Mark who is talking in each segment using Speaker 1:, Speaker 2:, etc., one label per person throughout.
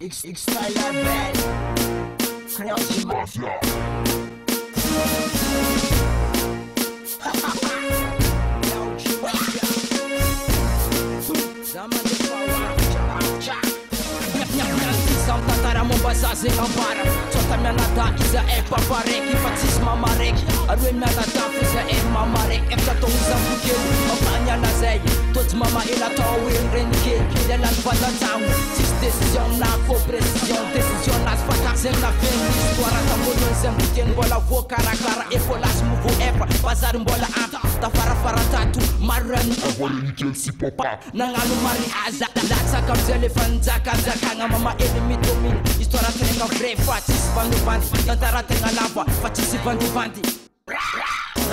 Speaker 1: X-Style bad. Crazy Mafia. Tantara Mombasa zinambara Tota mianada iza paparek Fa tsisy mamarek Aroe mianada fiza mamarek Eftra tao iza mokely Mampaniala zay Tojo mama ela tao reny kely Lela ny vatanjagno Tsisy décision na faux précision Décision nazy fata zegny na feny histoire Tambolony zay mokeny mbola voakarakara Efo lasy movo efa Bazary mbola anta Tafarafara tato Marany Avoleny kely si popa Nagnano mariaza Latsaka amzay lefa njakanjakagna Mama ely mitominy Histoire tegna vrai fa tsisy vandivandy Tantara tegna lava fa tsisy vandivandy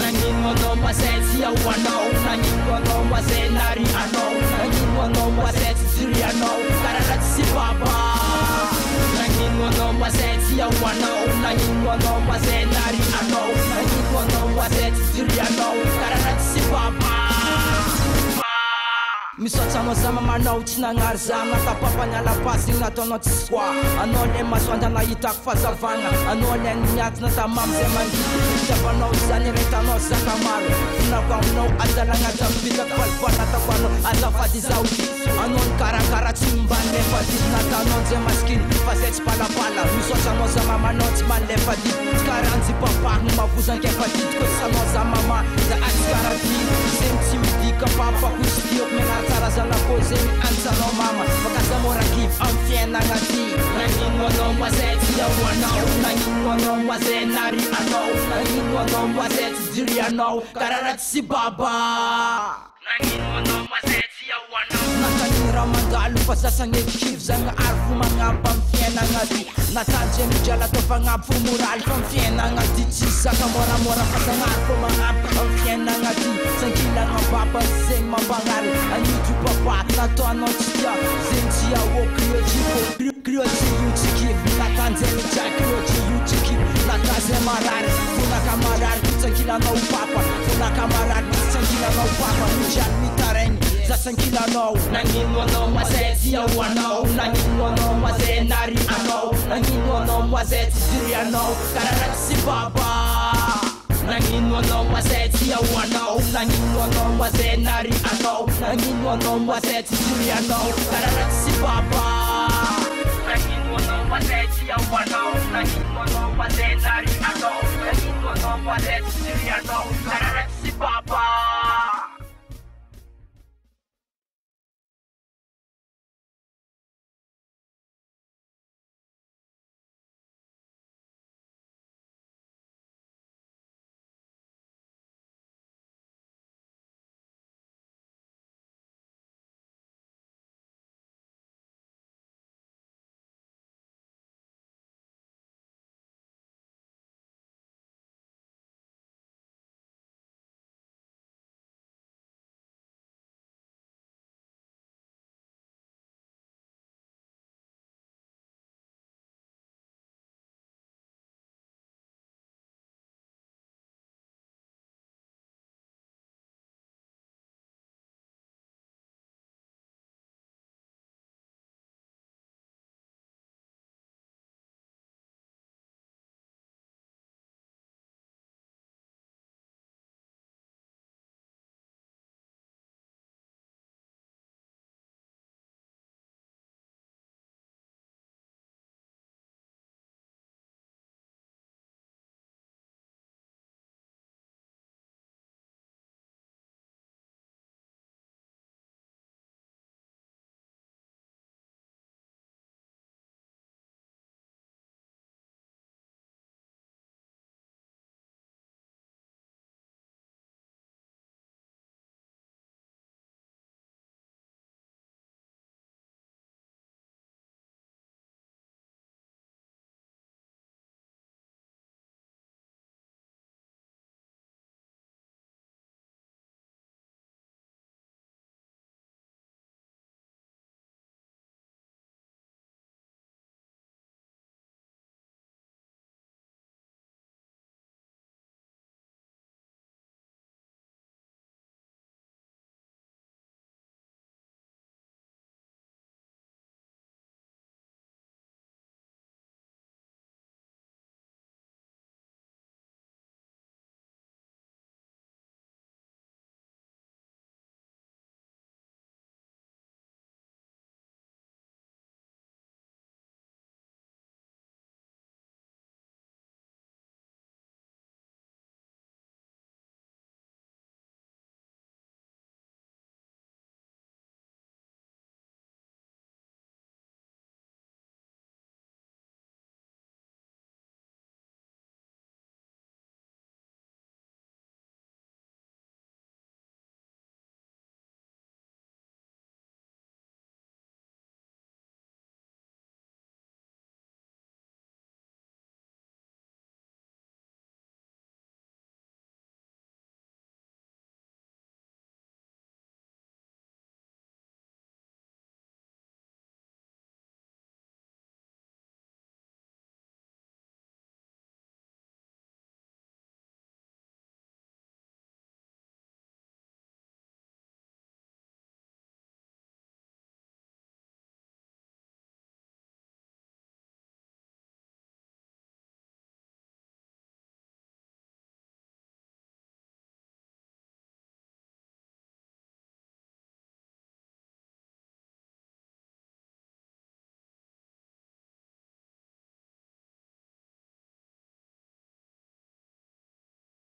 Speaker 1: Nagnino anao mazay tsy ahoanao Nagnino anao mazay nary anao Nagnino anao mazay tsy jiry anao Karana tsy baba Nagnino anao mazay tsy ahoanao Nagnino anao mazay nary anao Nagnino anao mazay tsy jiry anao Karana tsy baba Misaotra anao za mamanao tsy nagnary za Natapapany alapasy nataonao tsy soa Anao le masoandra nahitako fazavagna Anao le niatina tamamy zay mandidy Fitiavanao zany retanao zaka maro Finako aminao adalagna tamipitako falifanatako anao azafady zao Anao nikarakara tsy mba nefa didy Natanao zay maskiny fa zay tsy palapala Misaotra anao za mamanao tsy malefa didy Tsy karanjy papahiny mavozankefa didy Koa sanao za mama za atsikaradidy Zegny tsy midika papako izy tioko menara Tsara zana ko zegny antsanao mama Makasa mora give am fiainagna ty Nagnino anao mazay tsy ahoanao Nagnino anao mazay nary anao Nagnino anao mazay tsy jiry anao Karana tsy baba Nagnino anao mazay tsy ahoanao Nataniny raha mandalo fa sasagny ekikivy Zagny arifo magnampy am fiainagna ty Natanjy midrala tao fagnampy fo moraly fa am fiainagna ty Tsy saka moramora fa sagnarifo magnampy am fiainagna ty Sankilagna baba zegny mambagnary Anidro papa natao anao tsy tia Zegny tsy aho krio jiko Krio tsy io tsy kivy Natanjeny dra krio tsy io tsy kivy Natazay marary Fonaka marary Tsankilanao papa Fonaka marary Tsankilanao papa Mijalo mitaregny Za tsankilanao Nagnino anao mazay tsy ahoanao Nagnino anao mazay nary anao Nagnino anao mazay tsy jiry anao Karana tsy baba Nagnino anao mazay tsy ahoanao Nagnino anao mazay nary anao Nagnino anao mazay tsy jiry anao Karana tsy baba Nagnino anao mazay tsy ahoanao Nagnino anao mazay nary anao Nagnino anao mazay tsy jiry anao